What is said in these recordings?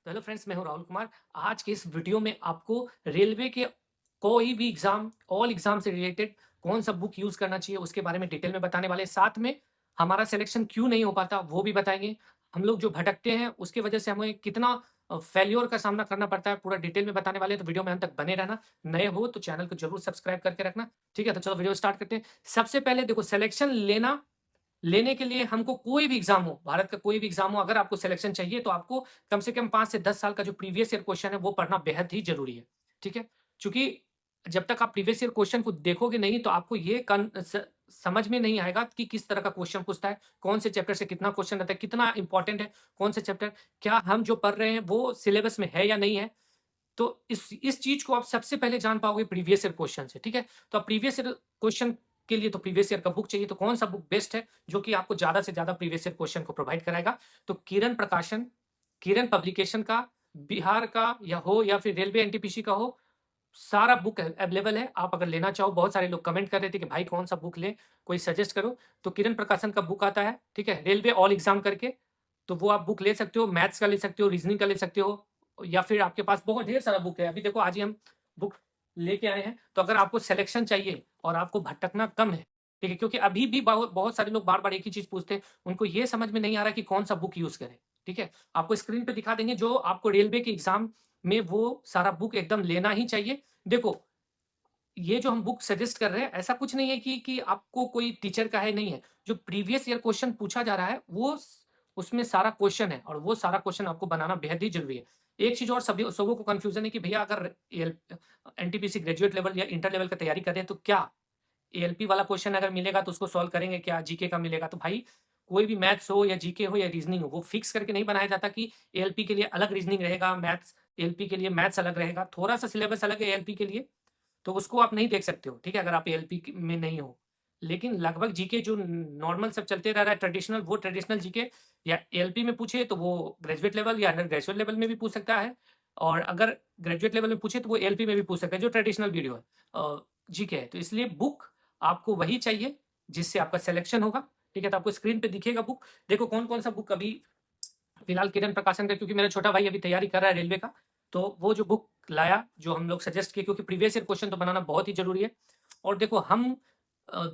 तो hello friends, मैं हूं राहुल कुमार। आज के इस वीडियो में आपको रेलवे के कोई भी एग्जाम, ऑल एग्जाम से रिलेटेड कौन सा बुक यूज करना चाहिए उसके बारे में डिटेल में बताने वाले हैं। साथ में हमारा सिलेक्शन क्यों नहीं हो पाता वो भी बताएंगे। हम लोग जो भटकते हैं उसकी वजह से हमें कितना फेल्योर का सामना करना पड़ता है, पूरा डिटेल में बताने वाले हैं। तो वीडियो में अंत तक बने रहना। नए हो तो चैनल को जरूर सब्सक्राइब करके रखना। ठीक है, तो चलो वीडियो स्टार्ट करते हैं। सबसे पहले देखो, सिलेक्शन लेने के लिए हमको कोई भी एग्जाम हो, भारत का कोई भी एग्जाम हो, अगर आपको सिलेक्शन चाहिए तो आपको कम से कम 5 से 10 साल का जो प्रीवियस ईयर क्वेश्चन है वो पढ़ना बेहद ही ज़रूरी है। ठीक है? चूँकि जब तक आप प्रीवियस ईयर क्वेश्चन को देखोगे नहीं तो आपको ये समझ में नहीं आएगा कि किस तरह का क्वेश्चन पूछता है, कौन से चैप्टर से कितना क्वेश्चन आता है, कितना इंपॉर्टेंट है, कौन से चैप्टर, क्या हम जो पढ़ रहे हैं वो सिलेबस में है या नहीं है। तो इस चीज़ को आप सबसे पहले जान पाओगे प्रीवियस ईयर क्वेश्चन से। ठीक है? तो आप प्रीवियस ईयर क्वेश्चन के लिए तो प्रीवियस ईयर का बुक चाहिए। तो कौन-सा बुक बेस्ट है जो कि आपको ज़्यादा से ज़्यादा प्रीवियस ईयर क्वेश्चन को प्रोवाइड कराएगा? तो किरण पब्लिकेशन का, बिहार का या फिर रेलवे एनटीपीसी का हो, सारा बुक अवेलेबल है। आप अगर लेना चाहो, बहुत सारे लोग कमेंट कर रहे थे कि भाई कौन-सा बुक लें, कोई सजेस्ट करो। तो किरण प्रकाशन का बुक आता है, ठीक है? रेलवे ऑल एग्ज़ाम करके, तो वो आप बुक ले सकते हो। मैथ्स का ले सकते हो, रीज़निंग का ले सकते हो, या फिर आपके पास बहुत ढेर सारा बुक है। अभी देखो, आज ही हम बुक लेके आए हैं। तो अगर आपको सिलेक्शन चाहिए और आपको भटकना कम है, ठीक है? क्योंकि अभी भी बहुत बहुत सारे लोग बार-बार एक ही चीज़ पूछते हैं, उनको ये समझ में नहीं आ रहा कि कौन-सा बुक यूज़ करें, ठीक है? आपको स्क्रीन पे दिखा देंगे जो आपको रेलवे के एग्ज़ाम में वो सारा बुक एकदम लेना ही चाहिए। देखो, ये जो हम बुक सजेस्ट कर रहे हैं, ऐसा कुछ नहीं है कि आपको कोई टीचर का है, नहीं है। जो प्रीवियस ईयर क्वेश्चन पूछा जा रहा है, वो स उसमें सारा क्वेश्चन है और वो सारा क्वेश्चन आपको बनाना बेहद ही ज़रूरी है। एक चीज़ और सभी सबों को कन्फ्यूज़न है कि भैया अगर एनटीपीसी ग्रेजुएट लेवल या इंटर लेवल का तैयारी कर रहे हैं, तो क्या एएलपी वाला क्वेश्चन अगर मिलेगा तो उसको सॉल्व करेंगे क्या? जीके का मिलेगा तो भाई, कोई भी मैथ्स हो या जीके हो या रीज़निंग हो, वो फिक्स करके नहीं बनाया जाता कि एएलपी के लिए अलग रीज़निंग रहेगा, एएलपी के लिए मैथ्स अलग रहेगा। थोड़ा-सा सिलेबस अलग है एएलपी के लिए, तो उसको आप नहीं देख सकते हो, ठीक है? अगर आप एएलपी में नहीं हो। लेकिन लगभग जीके जो नॉर्मल सब चलते रह रहा है ट्रेडिशनल, वो ट्रेडिशनल जीके या एएलपी में पूछे तो वो ग्रेजुएट लेवल या अंडर ग्रेजुएट लेवल में भी पूछ सकता है, और अगर ग्रेजुएट लेवल में पूछे तो वो एएलपी में भी पूछ सकता है, जो ट्रेडिशनल वीडियो है जीके है। तो इसलिए बुक आपको वही चाहिए जिससे आपका सिलेक्शन होगा, ठीक है? तो आपको स्क्रीन पे दिखेगा बुक। देखो कौन-कौन सा बुक अभी फिलहाल किरण प्रकाशन का, क्योंकि मेरा छोटा भाई अभी तैयारी कर रहा है रेलवे का, तो वो जो बुक लाया, जो हम लोग सजेस्ट किए, क्योंकि प्रीवियस ईयर क्वेश्चन तो बनाना बहुत ही ज़रूरी है। और देखो, हम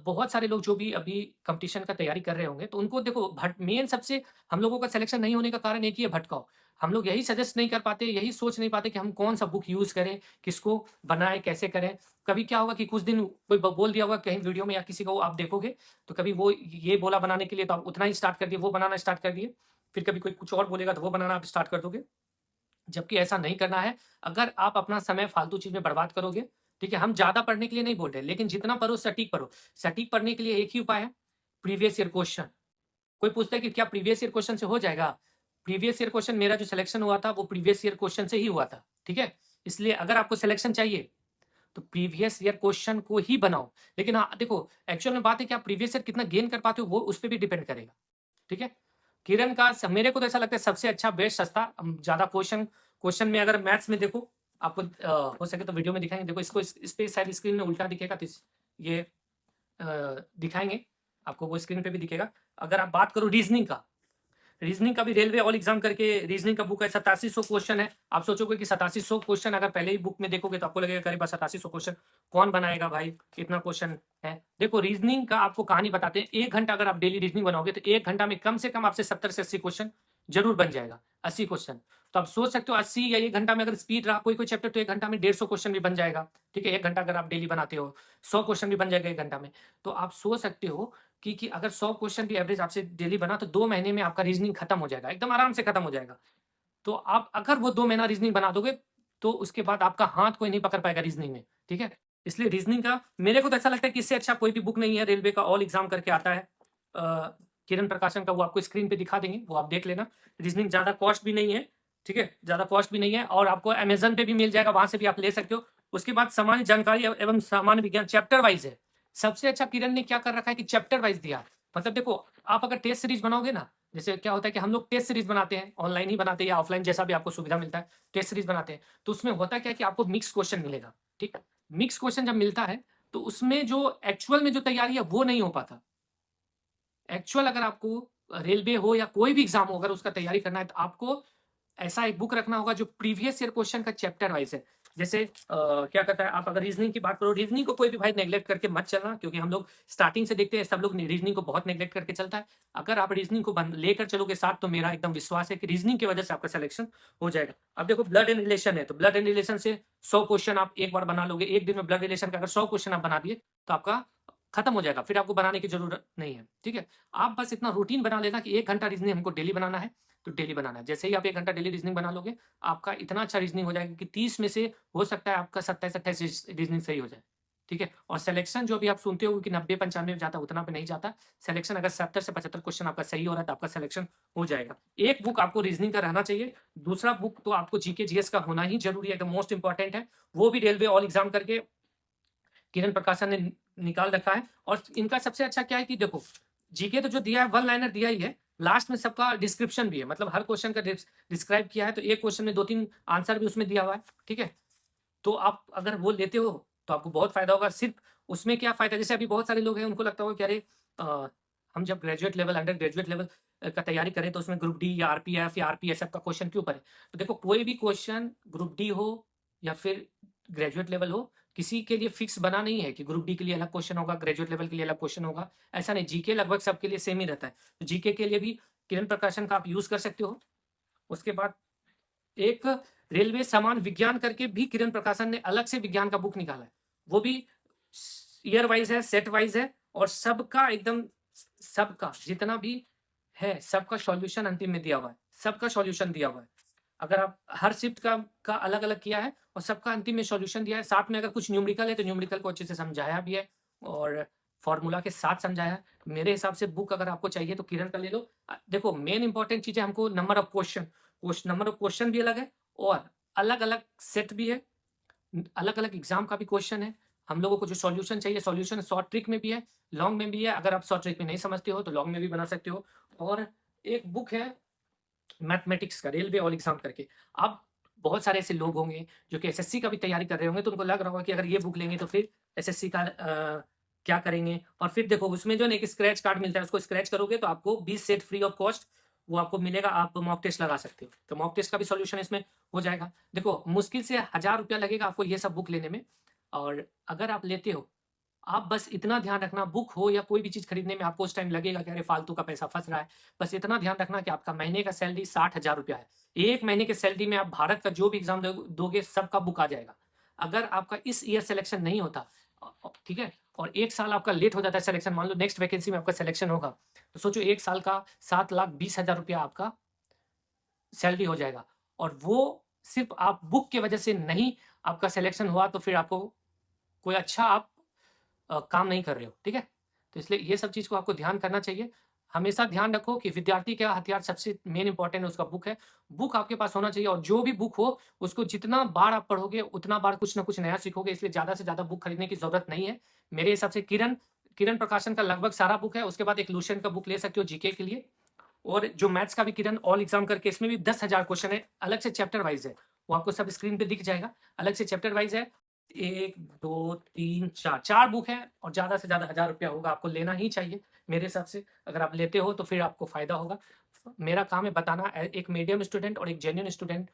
बहुत सारे लोग जो भी अभी कॉम्पिटिशन का तैयारी कर रहे होंगे, तो उनको देखो, भट मेन सबसे हम लोगों का सिलेक्शन नहीं होने का कारण एक ही है, भटकाव। हम लोग यही सजेस्ट नहीं कर पाते, यही सोच नहीं पाते कि हम कौन-सा बुक यूज़ करें, किसको बनाएँ, कैसे करें। कभी क्या होगा कि कुछ दिन कोई ब बोल दिया होगा कहीं वीडियो में या किसी को आप देखोगे, तो कभी वो ये बोला बनाने के लिए तो आप उतना ही स्टार्ट कर दिए, वो बनाना स्टार्ट कर दिए। फिर कभी कोई कुछ और बोलेगा तो वो बनाना आप स्टार्ट कर दोगे। जबकि ऐसा नहीं करना है। अगर आप अपना समय फालतू चीज़ में बर्बाद करोगे, ठीक है? हम ज़्यादा पढ़ने के लिए नहीं बोल रहे, लेकिन जितना पढ़ो सटीक पढ़ो। सटीक पढ़ने के लिए एक ही उपाय है, प्रीवियस ईयर क्वेश्चन। कोई पूछता है कि क्या प्रीवियस ईयर क्वेश्चन से हो जाएगा? प्रीवियस ईयर क्वेश्चन, मेरा जो सिलेक्शन हुआ था वो प्रीवियस ईयर क्वेश्चन से ही हुआ था, ठीक है? इसलिए अगर आपको सिलेक्शन चाहिए, तो प्रीवियस ईयर क्वेश्चन को ही बनाओ। लेकिन हाँ, देखो, एक्चुअल में बात है कि आप प्रीवियस ईयर कितना गेन कर पाते हो वो उस पे भी डिपेंड करेगा, ठीक है? किरण का मेरे को तो ऐसा लगता है सबसे अच्छा, बेस्ट, सस्ता, ज़्यादा क्वेश्चन क्वेश्चन में अगर मैथ्स में देखो, आपको हो सके तो वीडियो में दिखाएँगे। देखो, इसको इस पे शायद स्क्रीन में उल्टा दिखेगा, तो ये दिखाएँगे, आपको वो स्क्रीन पे भी दिखेगा। अगर आप बात करो रीजनिंग का भी रेलवे ऑल एग्जाम करके रीजनिंग का बुक है, 8700 क्वेश्चन है। आप सोचोगे कि 8700 क्वेश्चन अगर पहले ही बुक में देखोगे तो आपको लगेगा कि अरे बस 8700 क्वेश्चन कौन बनाएगा भाई, कितना क्वेश्चन है। देखो, रीजनिंग का आपको कहानी बताते हैं। 1 घंटा अगर आप डेली रीजनिंग बनाओगे तो 1 घंटा में कम से कम आपसे 70 से 80 क्वेश्चन जरूर बन जाएगा। 80 क्वेश्चन, तो आप सोच सकते हो 80 या 1 घंटा में अगर स्पीड रहा कोई चैप्टर तो 1 घंटा में 150 क्वेश्चन भी बन जाएगा। ठीक है, 1 घंटा अगर आप डेली बनाते हो, 100 क्वेश्चन भी बन जाएगा 1 घंटा में। तो आप सोच सकते हो कि अगर 100 क्वेश्चन भी एवरेज आपसे डेली बना तो 2 महीने में आपका रीजनिंग खत्म हो जाएगा, एकदम आराम से खत्म हो जाएगा। तो आप अगर वो 2 महीना रीजनिंग बना दोगे, तो उसके बाद आपका हाथ कोई नहीं पकड़ पाएगा रीजनिंग में, ठीक है? इसलिए रीजनिंग का मेरे को तो ऐसा लगता है कि इससे अच्छा कोई भी बुक नहीं है। रेलवे का ऑल एग्ज़ाम करके आता है, किरण प्रकाशन का, वो आपको स्क्रीन पे दिखा देंगे, वो आप देख लेना। रीजनिंग ज़्यादा कॉस्ट भी नहीं है, ठीक है? ज़्यादा कॉस्ट भी नहीं है, और आपको अमेज़न पे भी मिल जाएगा, वहाँ से भी आप ले सकते हो। उसके बाद सामान्य जानकारी एवं सामान्य विज्ञान चैप्टर वाइज़ है। सबसे अच्छा किरण ने क्या कर रखा है कि चैप्टर वाइज़ दिया है। मतलब देखो, आप अगर टेस्ट सीरीज़ बनाओगे ना, जैसे क्या होता है कि हम लोग टेस्ट सीरीज़ बनाते हैं, ऑनलाइन ही बनाते हैं या ऑफलाइन, जैसा भी आपको सुविधा मिलता है, टेस्ट सीरीज़ बनाते हैं। तो उसमें होता क्या है कि आपको मिक्स क्वेश्चन मिलेगा, ठीक? मिक्स क्वेश्चन जब मिलता है, तो उसमें जो एक्चुअल में जो तैयारी है, वो नहीं हो पाता। एक्चुअल अगर आपको रेलवे हो या कोई भी एग्ज़ाम हो, अगर उसका तैयारी करना है, तो आपको ऐसा एक बुक रखना होगा जो प्रीवियस ईयर क्वेश्चन का चैप्टर वाइज है। जैसे क्या कहता है, आप अगर रीजनिंग की बात करो, रीजनिंग को कोई भी भाई नेग्लेक्ट करके मत चलना, क्योंकि हम लोग स्टार्टिंग से देखते हैं सब लोग रीजनिंग को बहुत नेग्लेक्ट करके चलता है। अगर आप रीजनिंग को लेकर चलोगे साथ, तो मेरा एकदम विश्वास है कि रीजनिंग की वजह से आपका सिलेक्शन हो जाएगा। अब देखो ब्लड एंड रिलेशन है, तो ब्लड एंड रिलेशन से 100 क्वेश्चन आप एक बार बना लोगे। एक दिन में ब्लड रिलेशन का अगर 100 क्वेश्चन आप बना दिए तो आपका खत्म हो जाएगा, फिर आपको बनाने की जरूरत नहीं है। ठीक है, आप बस इतना रूटीन बना लेना कि 1 घंटा रीजनिंग हमको डेली बनाना है, तो डेली बनाना है। जैसे ही आप 1 घंटा डेली रीजनिंग बना लोगे, आपका इतना अच्छा रीजनिंग हो जाएगा कि 30 में से हो सकता है आपका 27-28 रीजनिंग सही हो जाए। ठीक है, और सिलेक्शन जो अभी आप सुनते हो कि 90-95 में जाता है, उतना पे नहीं जाता। सिलेक्शन अगर 70 से 75 क्वेश्चन आपका सही हो रहा है तो आपका सिलेक्शन हो जाएगा। एक बुक आपको रीजनिंग का रहना चाहिए, दूसरा बुक तो आपको जीके जीएस का होना ही जरूरी है, एकदम मोस्ट इंपॉर्टेंट है। वो भी रेलवे ऑल एग्जाम करके किरण प्रकाशन ने निकाल रखा है। और इनका सबसे अच्छा क्या है कि देखो, जीके तो जो दिया है वन लाइनर दिया ही है, लास्ट में सबका डिस्क्रिप्शन भी है, मतलब हर क्वेश्चन का डिस्क्राइब किया है, तो एक क्वेश्चन में 2-3 आंसर भी उसमें दिया हुआ है। ठीक है, तो आप अगर वो लेते हो तो आपको बहुत फायदा होगा। सिर्फ उसमें क्या फायदा, जैसे अभी बहुत सारे लोग हैं उनको लगता होगा कि अरे हम जब graduate level, under graduate level का तैयारी करें तो उसमें ग्रुप डी या आरपीएफ या आरपीएसएफ का क्वेश्चन क्यों पड़े। तो देखो, कोई भी क्वेश्चन ग्रुप डी हो या फिर ग्रेजुएट लेवल हो, किसी के लिए फिक्स बना नहीं है कि ग्रुप डी के लिए अलग क्वेश्चन होगा, ग्रेजुएट लेवल के लिए अलग क्वेश्चन होगा। ऐसा नहीं, जीके लगभग सबके लिए सेम ही रहता है। तो जीके के लिए भी किरण प्रकाशन का आप यूज कर सकते हो। उसके बाद एक रेलवे सामान विज्ञान करके भी किरण प्रकाशन ने अलग से विज्ञान का बुक निकाला है, वो भी ईयर वाइज है, सेट वाइज है, और सबका एकदम, सबका जितना भी है सबका सॉल्यूशन अंतिम में दिया हुआ है, सबका सॉल्यूशन दिया हुआ है। अगर आप हर शिफ्ट का अलग अलग किया है और सबका अंतिम में सॉल्यूशन दिया है, साथ में अगर कुछ न्यूमेरिकल है तो न्यूमेरिकल को अच्छे से समझाया भी है और फॉर्मूला के साथ समझाया है। मेरे हिसाब से बुक अगर आपको चाहिए तो किरण का ले लो। देखो, मेन इंपॉर्टेंट चीज है हमको number of question, number of question भी अलग है और अलग अलग सेट भी है, अलग अलग एग्जाम का भी क्वेश्चन है। हम लोगों को जो सॉल्यूशन चाहिए, सॉल्यूशन शॉर्ट ट्रिक में भी है, लॉन्ग में भी है। अगर आप शॉर्ट ट्रिक में नहीं समझते हो तो लॉन्ग में भी बना सकते हो। और एक बुक है मैथमेटिक्स का, रेलवे ऑल एग्जाम करके। अब बहुत सारे ऐसे लोग होंगे जो कि एसएससी का भी तैयारी कर रहे होंगे, तो उनको लग रहा होगा कि अगर ये बुक लेंगे तो फिर एसएससी का क्या करेंगे। और फिर देखो, उसमें जो एक स्क्रैच कार्ड मिलता है, उसको स्क्रैच करोगे तो आपको 20 सेट फ्री ऑफ कॉस्ट वो आपको मिलेगा, आप मॉक टेस्ट लगा सकते हो। तो मॉक टेस्ट का भी सॉल्यूशन इसमें हो जाएगा। देखो, मुश्किल से 1000 रुपया लगेगा आपको ये सब बुक लेने में। और अगर आप लेते हो, आप बस इतना ध्यान रखना, बुक हो या कोई भी चीज़ खरीदने में आपको उस टाइम लगेगा कि अरे फालतू का पैसा फंस रहा है, बस इतना ध्यान रखना कि आपका महीने का सैलरी 60,000 रुपया है। 1 महीने के सैलरी में आप भारत का जो भी एग्जाम दोगे सबका बुक आ जाएगा। अगर आपका इस ईयर सिलेक्शन नहीं होता, ठीक है, और 1 साल आपका लेट हो जाता है सिलेक्शन, मान लो नेक्स्ट वैकेंसी में आपका सिलेक्शन होगा, तो सोचो 1 साल का 7,20,000 रुपया आपका सैलरी हो जाएगा। और वो सिर्फ आप बुक की वजह से नहीं आपका सिलेक्शन हुआ, तो फिर आपको कोई अच्छा आप काम नहीं कर रहे हो। ठीक है, तो इसलिए ये सब चीज़ को आपको ध्यान करना चाहिए। हमेशा ध्यान रखो कि विद्यार्थी का हथियार सबसे मेन इंपॉर्टेंट है उसका बुक है। बुक आपके पास होना चाहिए, और जो भी बुक हो उसको जितना बार आप पढ़ोगे उतना बार कुछ ना कुछ नया सीखोगे, इसलिए ज़्यादा से ज़्यादा बुक खरीदने की ज़रूरत नहीं है। मेरे हिसाब से किरण किरण प्रकाशन का लगभग सारा बुक है। उसके बाद एक लुसेंट का बुक ले सकते हो जीके के लिए, और जो मैथ्स का भी किरण ऑल एग्जाम करके, इसमें भी 10,000 क्वेश्चन है, अलग से चैप्टर वाइज है, वो आपको सब स्क्रीन पे दिख जाएगा, अलग से चैप्टर वाइज है। 1, 2, 3, 4 बुक है, और ज़्यादा से ज़्यादा 1000 रुपया होगा, आपको लेना ही चाहिए मेरे हिसाब से। अगर आप लेते हो तो फिर आपको फ़ायदा होगा। मेरा काम है बताना, एक मीडियम स्टूडेंट और एक जेन्युइन स्टूडेंट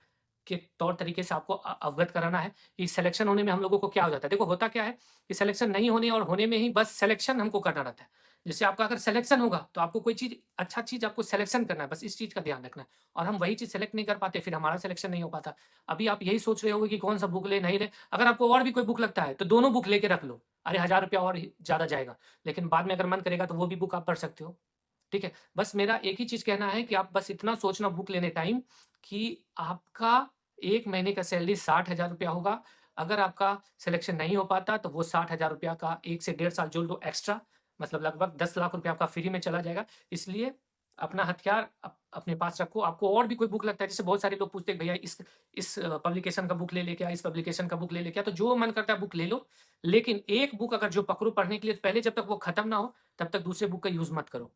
के तौर तरीके से आपको अवगत कराना है कि सिलेक्शन होने में हम लोगों को क्या हो जाता है। देखो, होता क्या है कि सिलेक्शन नहीं होने और होने में ही बस सिलेक्शन हमको करना रहता है। जैसे आपका अगर सिलेक्शन होगा तो आपको कोई चीज़, अच्छा चीज़ आपको सिलेक्शन करना है, बस इस चीज़ का ध्यान रखना है, और हम वही चीज़ सेलेक्ट नहीं कर पाते, फिर हमारा सिलेक्शन नहीं हो पाता। अभी आप यही सोच रहे होगे कि कौन सा बुक ले, नहीं ले, अगर आपको और भी कोई बुक लगता है तो दोनों बुक लेके रख लो, अरे 1000 रुपया और ज़्यादा जाएगा, लेकिन बाद में अगर मन करेगा तो वो भी बुक आप पढ़ सकते हो। ठीक है, बस मेरा एक ही चीज़ कहना है कि आप बस इतना सोचना बुक लेने टाइम कि आपका 1 महीने का सैलरी 60,000 रुपया होगा। अगर आपका सिलेक्शन नहीं हो पाता तो वो 60,000 रुपया का 1 से 1.5 साल जोड़ लो एक्स्ट्रा, मतलब लगभग 10 लाख रुपया आपका फ्री में चला जाएगा। इसलिए अपना हथियार अपने पास रखो। आपको और भी कोई बुक लगता है, जैसे बहुत सारे लोग पूछते हैं भैया इस पब्लिकेशन का बुक ले क्या, इस पब्लिकेशन का बुक ले क्या, तो जो मन करता है बुक ले लो, लेकिन एक बुक अगर जो पकड़ो पढ़ने के लिए, पहले जब तक वो खत्म ना हो तब तक दूसरे बुक का यूज़ मत करो।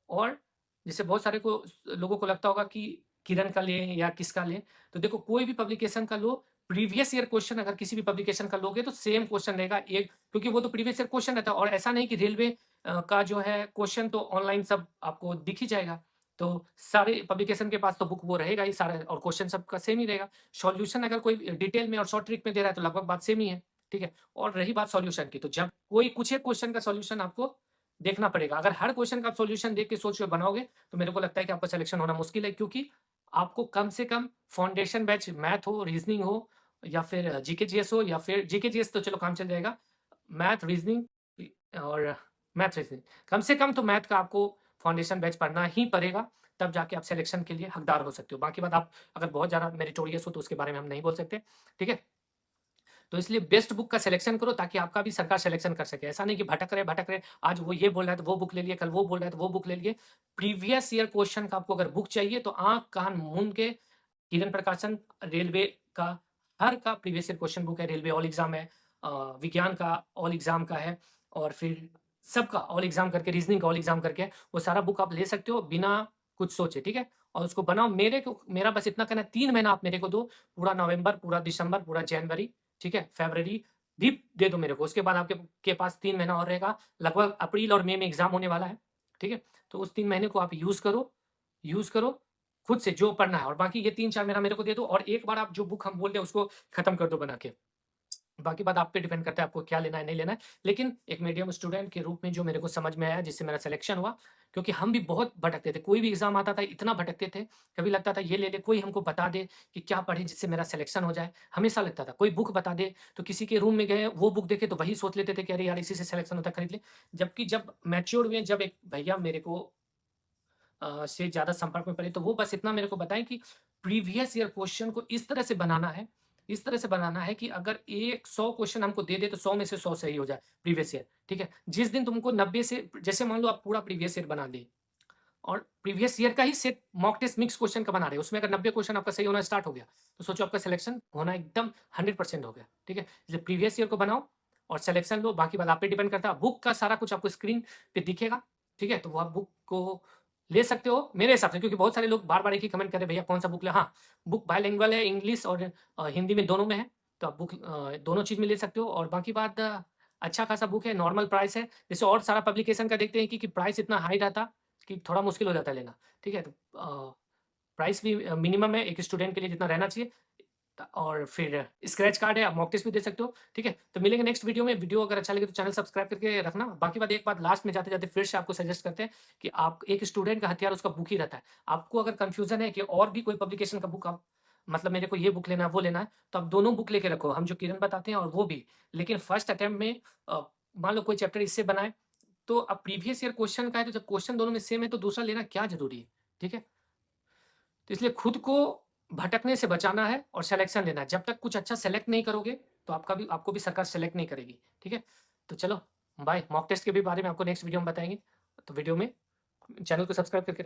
और जैसे बहुत सारे लोगों को लगता होगा कि किरण का लें या किसका लें, तो देखो कोई भी पब्लिकेशन का लो, प्रीवियस ईयर क्वेश्चन अगर किसी भी पब्लिकेशन का लोगे तो सेम क्वेश्चन रहेगा एक, क्योंकि वो तो प्रीवियस ईयर क्वेश्चन रहता है। और ऐसा नहीं कि रेलवे का जो है क्वेश्चन तो ऑनलाइन सब आपको दिख ही जाएगा, तो सारे पब्लिकेशन के पास तो बुक वो रहेगा ही सारा, और क्वेश्चन सबका सेम ही रहेगा। सॉल्यूशन अगर कोई डिटेल में और शॉर्ट ट्रिक में दे रहा है तो लगभग बात सेम ही है, ठीक है? और रही बात सॉल्यूशन की, तो जब कोई कुछ एक क्वेश्चन का सॉल्यूशन आपको देखना पड़ेगा। अगर हर क्वेश्चन का आप सॉल्यूशन देख के सोच के बनाओगे, तो मेरे को लगता है कि आपका सिलेक्शन होना मुश्किल है, क्योंकि आपको कम से कम फाउंडेशन बैच मैथ हो, रीज़निंग हो, या फिर जीके जीएस हो, या फिर जीके जीएस तो चलो काम चल जाएगा। मैथ, रीज़निंग और मैथ, रीज़निंग, कम से कम तो मैथ का आपको फाउंडेशन बैच पढ़ना ही पड़ेगा, तब जाके आप सिलेक्शन के लिए हकदार हो सकते हो। बाकी बात, आप अगर बहुत ज़्यादा मेरिटोरियस हो तो उसके बारे में हम नहीं बोल सकते, ठीक है? तो इसलिए बेस्ट बुक का सिलेक्शन करो, ताकि आपका भी सरकार सिलेक्शन कर सके। ऐसा नहीं कि भटक रहे, आज वो ये बोल रहा है तो वो बुक ले लिए, कल वो बोल रहा है तो वो बुक ले लिए। प्रीवियस ईयर क्वेश्चन का आपको अगर बुक चाहिए तो आँख, कान मूंद के किरण प्रकाशन रेलवे का हर का प्रीवियस ईयर क्वेश्चन बुक है, रेलवे ऑल एग्जाम है, विज्ञान का ऑल एग्जाम का है, और फिर सबका ऑल एग्जाम करके, रीजनिंग का ऑल एग्जाम करके है। वो सारा बुक आप ले सकते हो बिना कुछ सोचे, ठीक है? और उसको बनाओ। मेरा बस इतना कहना है, 3 महीना आप मेरे को दो, पूरा नवंबर, पूरा दिसंबर, पूरा जनवरी, ठीक है, फरवरी भी दे दो मेरे को। उसके बाद आपके के पास 3 महीना और रहेगा, लगभग अप्रैल और मई में एग्जाम होने वाला है, ठीक है? तो उस 3 महीने को आप यूज करो खुद से जो पढ़ना है, और बाकी ये 3-4 महीना मेरे को दे दो, और एक बार आप जो बुक हम बोल रहे हैं उसको खत्म कर दो बना के। बाकी बात आप पे डिपेंड करता है आपको क्या लेना है, नहीं लेना है। लेकिन एक मीडियम स्टूडेंट के रूप में जो मेरे को समझ में आया, जिससे मेरा सिलेक्शन हुआ, क्योंकि हम भी बहुत भटकते थे। कोई भी एग्ज़ाम आता था इतना भटकते थे, कभी लगता था ये ले ले, कोई हमको बता दे कि क्या पढ़ें जिससे मेरा सिलेक्शन हो जाए। हमेशा लगता था कोई बुक बता दे, तो किसी के रूम में गए वो बुक देखे तो वही सोच लेते थे कि अरे यार इसी से सिलेक्शन होता है, खरीद ले। जबकि जब मैच्योर हुए, जब एक भैया मेरे को से ज़्यादा संपर्क में पड़े, तो वो बस इतना मेरे को बताएँ कि प्रीवियस ईयर क्वेश्चन को इस तरह से बनाना है कि अगर 100 क्वेश्चन हमको दे दे तो 100 में से 100 सही हो जाए प्रीवियस ईयर, ठीक है? जिस दिन तुमको 90 से, जैसे मान लो आप पूरा प्रीवियस ईयर बना लिए, और प्रीवियस ईयर का ही set mock test mix question का बना रहे हो, उसमें अगर 90 क्वेश्चन आपका सही होना स्टार्ट हो गया, तो सोचो आपका सिलेक्शन होना एकदम 100% हो गया, ठीक है? इसलिए प्रीवियस ईयर को बनाओ और सिलेक्शन लो, बाकी बात आप पे डिपेंड करता है। बुक का सारा कुछ आपको स्क्रीन पे दिखेगा, ठीक है? तो वो आप बुक को ले सकते हो मेरे हिसाब से, क्योंकि बहुत सारे लोग बार-बार एक ही कमेंट कर रहे हैं, भैया कौन-सा बुक लें? हाँ, बुक बाइलिंगुअल है, इंग्लिश और हिंदी में दोनों में है, तो आप बुक दोनों चीज़ में ले सकते हो। और बाकी बात, अच्छा खासा बुक है, नॉर्मल प्राइस है। जैसे और सारा पब्लिकेशन का देखते हैं कि प्राइस इतना हाई रहता कि थोड़ा मुश्किल हो जाता है लेना, ठीक है? तो प्राइस भी मिनिमम है एक स्टूडेंट के लिए जितना रहना चाहिए। और फिर स्क्रैच कार्ड है, आप मॉक टेस्ट भी दे सकते हो, ठीक है? तो मिलेंगे नेक्स्ट वीडियो में। वीडियो अगर अच्छा लगे तो चैनल सब्सक्राइब करके रखना। बाकी बात, एक बात लास्ट में जाते-जाते फिर से आपको सजेस्ट करते हैं कि आप, एक स्टूडेंट का हथियार उसका बुक ही रहता है। आपको अगर कन्फ्यूज़न है कि और भी कोई पब्लिकेशन का बुक आप, मतलब मेरे को ये बुक लेना है, वो लेना है, तो आप दोनों बुक लेके रखो, हम जो किरण बताते हैं और वो भी। लेकिन फर्स्ट अटेम्प्ट में मान लो कोई चैप्टर इससे बनाए, तो अब प्रीवियस ईयर क्वेश्चन का है, तो जब क्वेश्चन दोनों में सेम है तो दूसरा लेना क्या ज़रूरी है, ठीक है? तो इसलिए खुद को भटकने से बचाना है और सिलेक्शन लेना है। जब तक कुछ अच्छा सेलेक्ट नहीं करोगे, तो आपको भी सरकार सेलेक्ट नहीं करेगी, ठीक है? तो चलो बाय। मॉक टेस्ट के भी बारे में आपको नेक्स्ट वीडियो में बताएँगे। तो वीडियो में चैनल को सब्सक्राइब करके